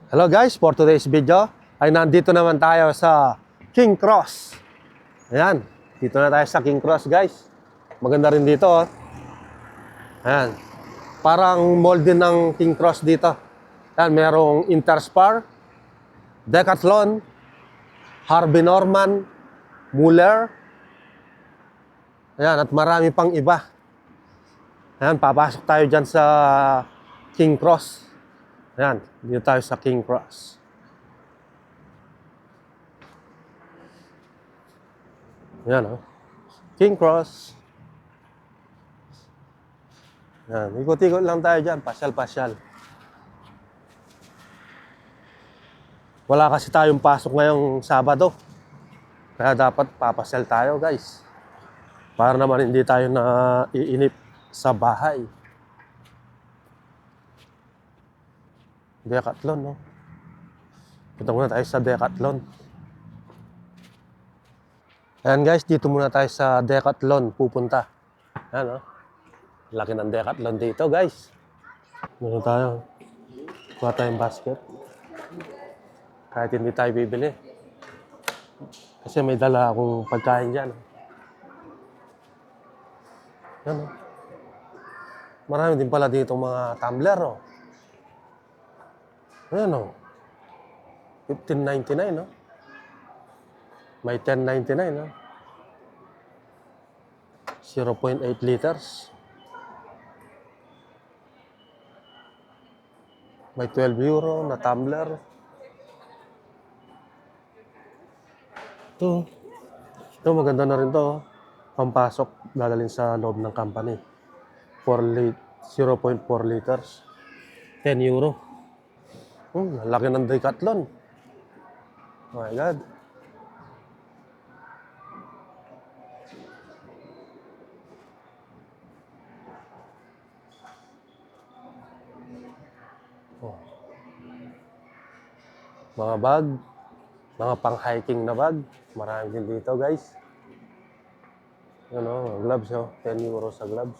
Hello guys, for today's video ay nandito naman tayo sa King Cross. Ayan, dito na tayo sa King Cross guys. Maganda rin dito oh. Ayan, parang mall din ng King Cross dito. Ayan, merong Interspar, Decathlon, Harvey Norman, Muller. Ayan, at marami pang iba. Ayan, papasok tayo dyan sa King Cross. Ayan, dito tayo sa King Cross. Ayan, oh. King Cross. Ayan, ikot-ikot lang tayo dyan, pasyal-pasyal. Wala kasi tayong pasok ngayong Sabado. Kaya dapat papasyal tayo, guys. Para naman hindi tayo na iinip sa bahay. Decathlon, no? Punta muna tayo sa Decathlon. Ayan guys, dito muna tayo sa Decathlon pupunta. Ayan, no? Laki ng Decathlon dito, guys. Muna tayo. Kuha tayong basket. Kahit hindi tayo bibili. Kasi may dala akong pagkain dyan. Ayan, no? Marami din pala dito mga tumbler, oh. Ayan, oh. $15.99, no? May $10.99, no? 0.8 liters. May €12 na tumbler. Ito maganda na rin to. Pampasok, dadalhin sa loob ng company. 0.4 liters. €10. Laki ng Decathlon. Oh my God. Oh. Mga bag, mga pang-hiking na bag. Marami din dito, guys. Ano, gloves, oh. €10 sa gloves.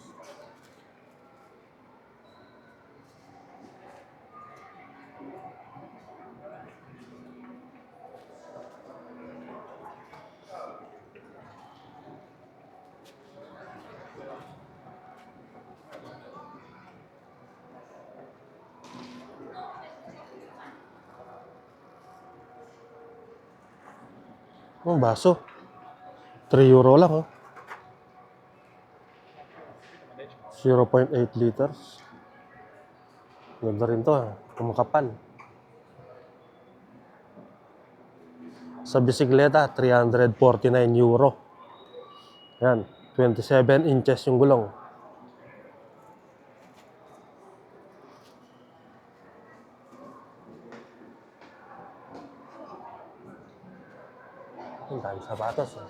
Baso. €3 lang, oh. 0.8 liters. Ganda rin to, ah. Kumakapal. Sa bisikleta, €349. Yan, 27 inches yung gulong. Ang dami sapatos, ah.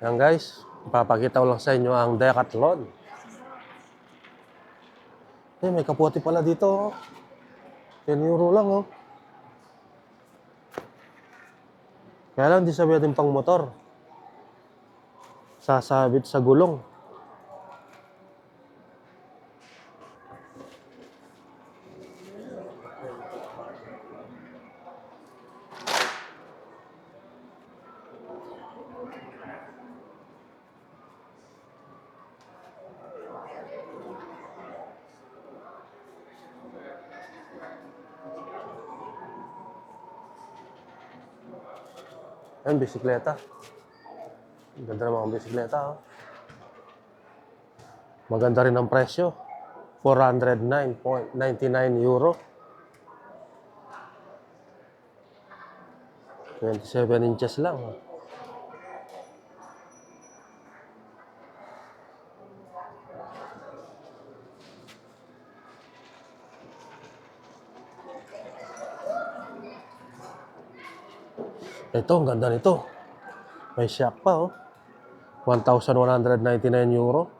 Yan guys, ipapakita ko lang sa inyo ang Decathlon. May kapote pala dito, oh. €10 lang, oh. Kaya lang, di sabi natin pang motor. Sasabit sa gulong. Yan, bisikleta. Ganda naman ang bisikleta, oh. Maganda rin ang presyo. €409.99. 27 inches lang, oh. Ito, ang ganda nito. May shock pa, oh. €1,199.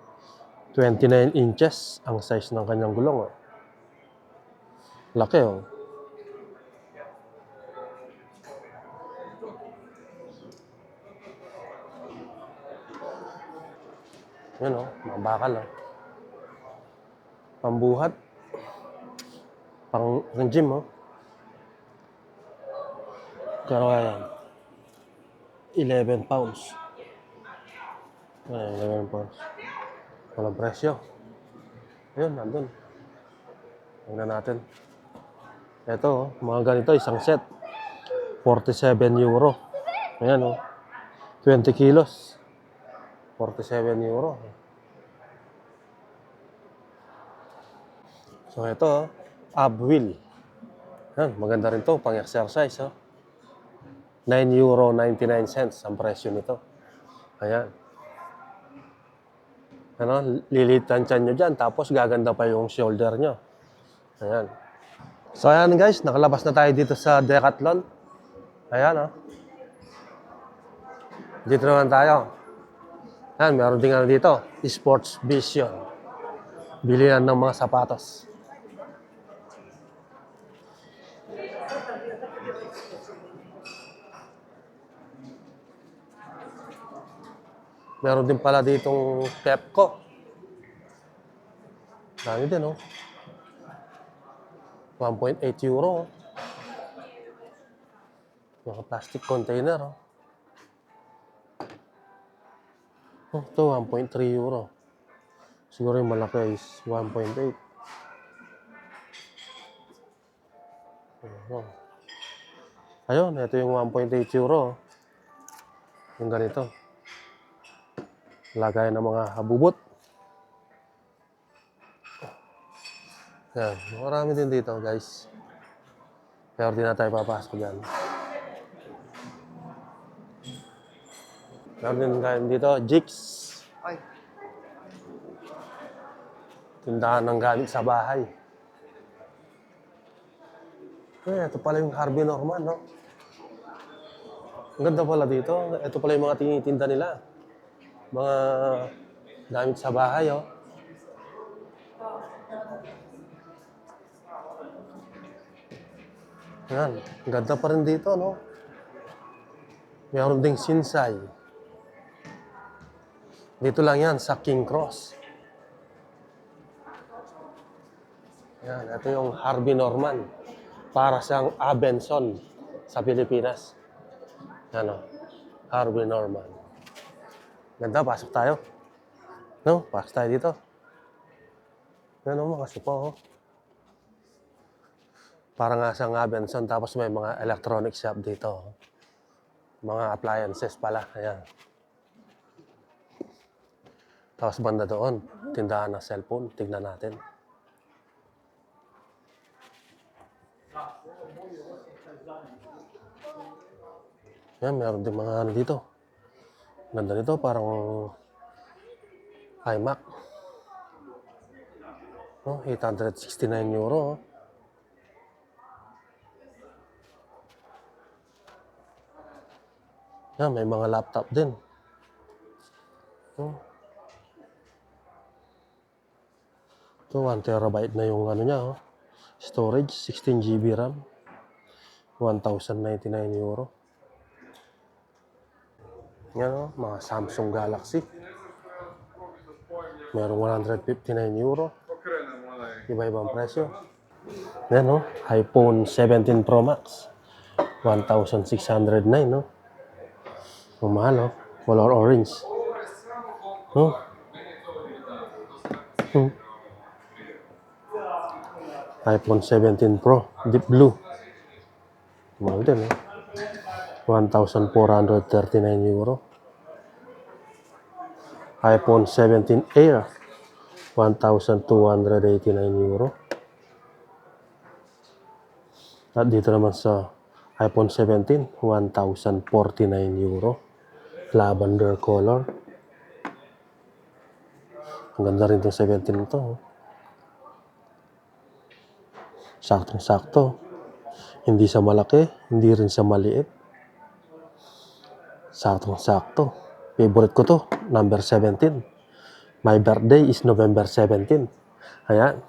29 inches ang size ng kanyang gulong, oh. Laki, oh. Yun oh, mga bakal oh. Pambuhat. Pang gym oh. Karo yan. 11 pounds. Ayan, 11 pounds. Walang presyo. Ayun, nandun. Tingnan natin. Ito oh, mga ganito, isang set. 47 euro. Ayan oh. 20 kilos. 47 euro. So ito oh, ab wheel. Ayan, maganda rin to, pang exercise oh. 9 euro 99 cents ang presyo nito. Ayan. Ano, lilitan nyo dyan, tapos gaganda pa yung shoulder nyo. Ayan. So ayan guys, nakalabas na tayo dito sa Decathlon. Ayan oh. Dito naman tayo. Ayan, meron din ano dito, Sports Vision. Bilihan ng mga sapatos. Meron din pala ditong Pepco. Dami din, oh. 1.8 euro. Mga plastic container, oh. Oh, ito, 1.3 euro. Siguro yung malaki is 1.8. Oh. Ayun, ito yung 1.8 euro. Yung ganito. Lagay ng mga habubot. Yan, marami din dito guys. Pero di na tayo papasok dyan. Meron din kayo dito, Jigs. Tindahan ng gamit sa bahay. Ito pala yung Harvey Norman, no? Ang ganda pala dito. Ito pala yung mga tinitinda nila. Mga gamit sa bahay, oh. Yan, ang ganda pa rin dito, no? Mayroon ding Sinsay. Dito lang yan, sa King Cross. Yan, ito yung Harvey Norman. Para siyang Abenson sa Pilipinas. Yan, oh. Harvey Norman. Ganda, pasok tayo. No, pasok tayo dito. Yan, oh, mga supo, oh. Parang nga siyang Abenson, tapos may mga electronic shop dito, oh. Mga appliances pala, ayan. Tapos banda doon, tindahan ng cellphone. Tignan natin. Yan, meron din mga ano dito. Ganda nito, parang iMac. Oh, 869 euro. Yan, may mga laptop din. Oh. Ito, 1 terabyte na yung ano niya, oh. Storage, 16 GB RAM. 1,099 euro. Yan, oh, mga Samsung Galaxy. Merong 159 euro. Iba-ibang presyo. Yan, oh, iPhone 17 Pro Max. 1,609, no? Ang mahal, oh. Color orange. Oh. iPhone 17 Pro, deep blue. Mahal din, eh. 1,439 euro. iPhone 17 Air, 1,289 euro. At dito naman sa iPhone 17, 1,049 euro. Lavender color. Ang ganda rin itong 17 ito. Saktong-sakto. Hindi sa malaki, hindi rin sa maliit. Saktong-sakto. Favorite ko to, number 17. My birthday is November 17. Ayan.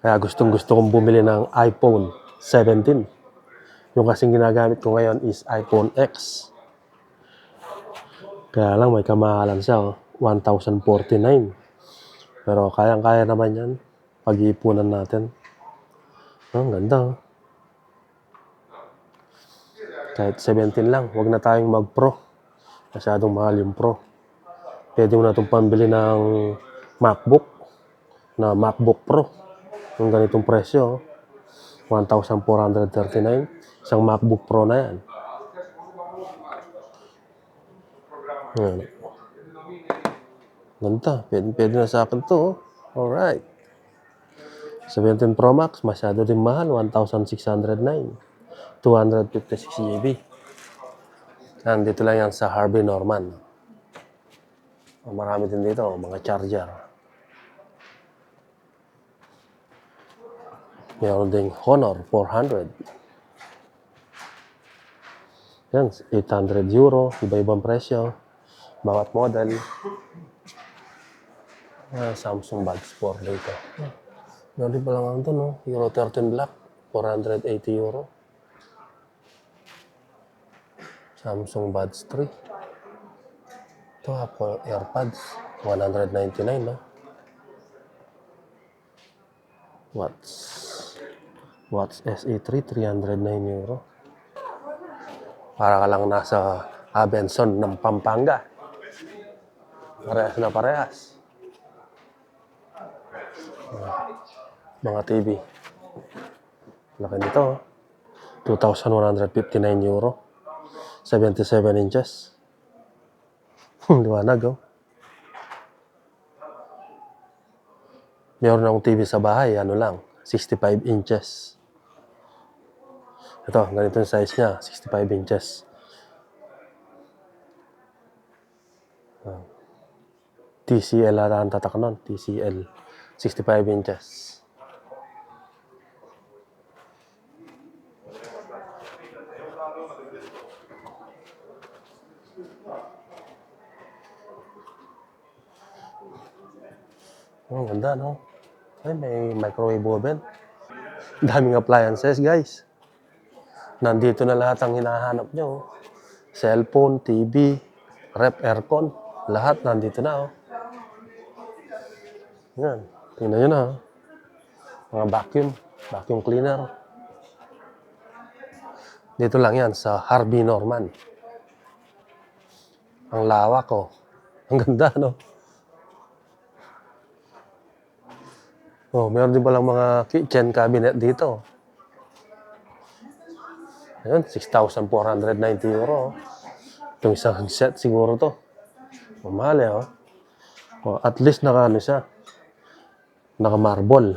Kaya gustong-gusto kong bumili ng iPhone 17. Yung kasing ginagamit ko ngayon is iPhone X. Kaya lang may kamahalan siya, oh. 1,049. Pero kayang-kaya naman yan. Pag-iipunan natin. Ang ganda. Kahit 17 lang. Huwag na tayong mag-Pro. Masyadong mahal yung Pro. Pwede mo na itong pambili ng MacBook. Na MacBook Pro. Yung ganitong presyo. 1,439. Isang MacBook Pro na yan. Ayan. Ganda. Pwede na sa akin to. Alright. 17 Pro Max. Masyado din mahal. 1,609. 256 GB. Nandito lang yan sa Harvey Norman. Marami din dito. Mga charger. Meron ding Honor 400. Yan, 800 euro. Iba-ibang presyo. Bawat model. Samsung Buds 4 dito. Meron din pala nga ito, no? Euro 13 Black. 480 euro. Samsung Buds 3. Ito, Apple AirPods. 199, no? Watch SE3, 309 euro. Para ka lang nasa Abenson ng Pampanga. Parehas na parehas. Mga TV. Laki nito. 2,159 euro. 77 inches. Liwanag, oh. Meron akong TV sa bahay. Ano lang. 65 inches. Ito, ganito yung size niya, 65 inches. TCL ata ang tatak nun, TCL, 65 inches. Oh, ganda, no? Ay, may microwave oven. Daming appliances, guys. Nandito na lahat ang hinahanap nyo. Cellphone, TV, rep, aircon. Lahat nandito na. Oh. Yan. Tingnan nyo na. Oh. Mga vacuum cleaner. Dito lang yan sa Harvey Norman. Ang lawak, oh. Ang ganda, no? Oh, meron din palang mga kitchen cabinet dito. Ayun, 6,490 euro. Itong isang set siguro to. Mamahal eh, oh. Oh, at least naka ano siya. Naka marble.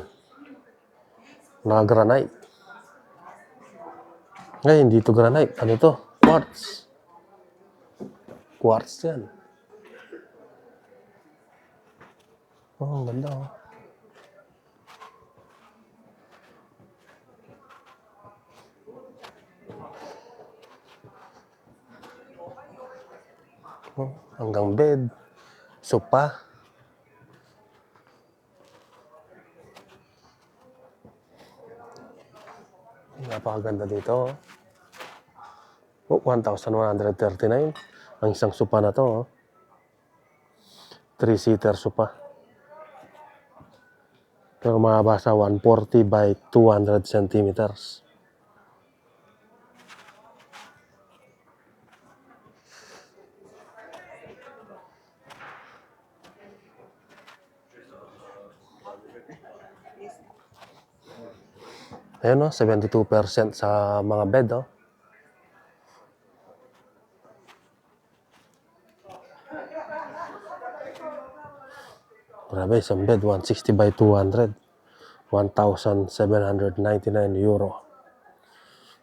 Naka granite. Ngayon, hindi to granite. Ano to? Quartz. Quartz yan. Oh, ang ganda, oh. Oh, hanggang bed. Sopa. Napakaganda dito. Oh, 1,139. Ang isang sopa na to. Oh. 3-seater sopa. Pero mabasa 140 by 200 centimeters. Ayan, oh, 72% sa mga bed, oh. Grabe, isang bed, 160 by 200. 1,799 euro.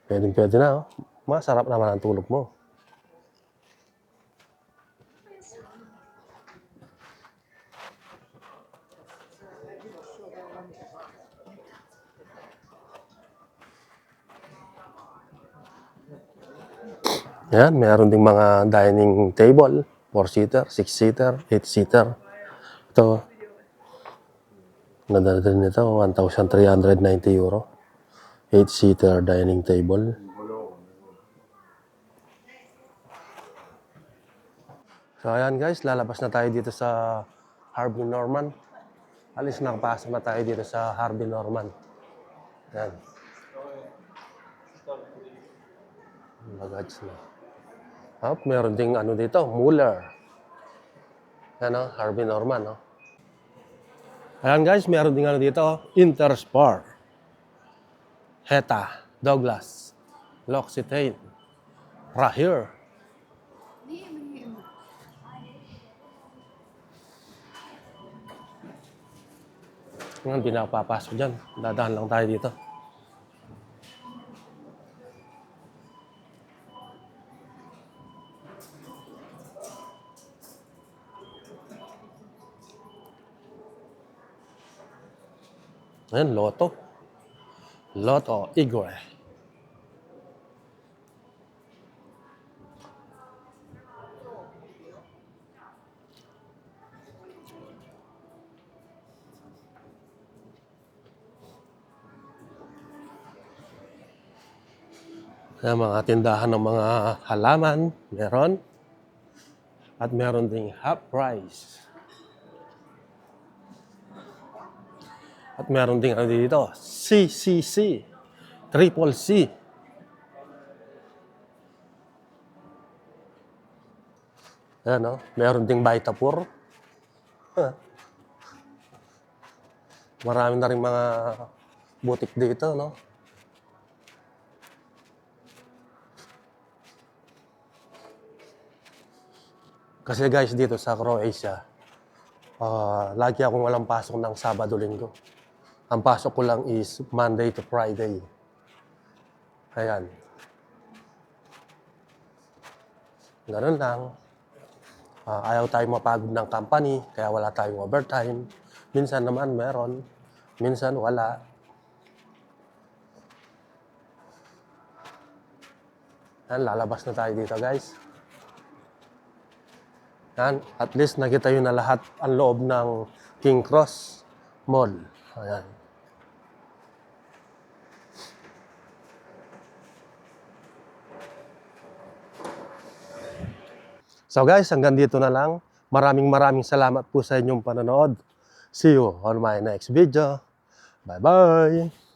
Pwede na, oh. Masarap naman ang tulog mo. Yan, meron ding mga dining table. 4-seater, 6-seater, 8-seater. Ito, ganda din nito, 1,390 euro. 8-seater dining table. So ayan guys, lalabas na tayo dito sa Harvey Norman. Alis nakapasok na tayo dito sa Harvey Norman. Ayan. Bagage na. Meron ding ano dito, Muller. Ayan o, Harvey Norman o. Ayan guys, meron ding ano dito, Interspar. Heta, Douglas, L'Occitane, Rahir. Hindi na ako papasok dyan. Dadaan lang tayo dito. Ayan, Lotto. Lotto Igor. Ayan, mga tindahan ng mga halaman. Meron. At meron ding half price. At meron ding ano dito, CCC, Triple C. Ayan o, meron ding Vitapur. Marami na rin mga butik dito, no? Kasi guys, dito sa Croatia, lagi akong walang pasok ng Sabado-Linggo. Ang pasok ko lang is Monday to Friday. Ayan. Ganun lang. Ayaw tayong mapagod ng company, kaya wala tayong overtime. Minsan naman meron, minsan wala. Ayan, lalabas na tayo dito guys. Ayan, at least nakita yun na lahat ang loob ng King Cross Mall. Ayan. So guys, hanggang dito na lang. Maraming salamat po sa inyong panonood. See you on my next video. Bye-bye!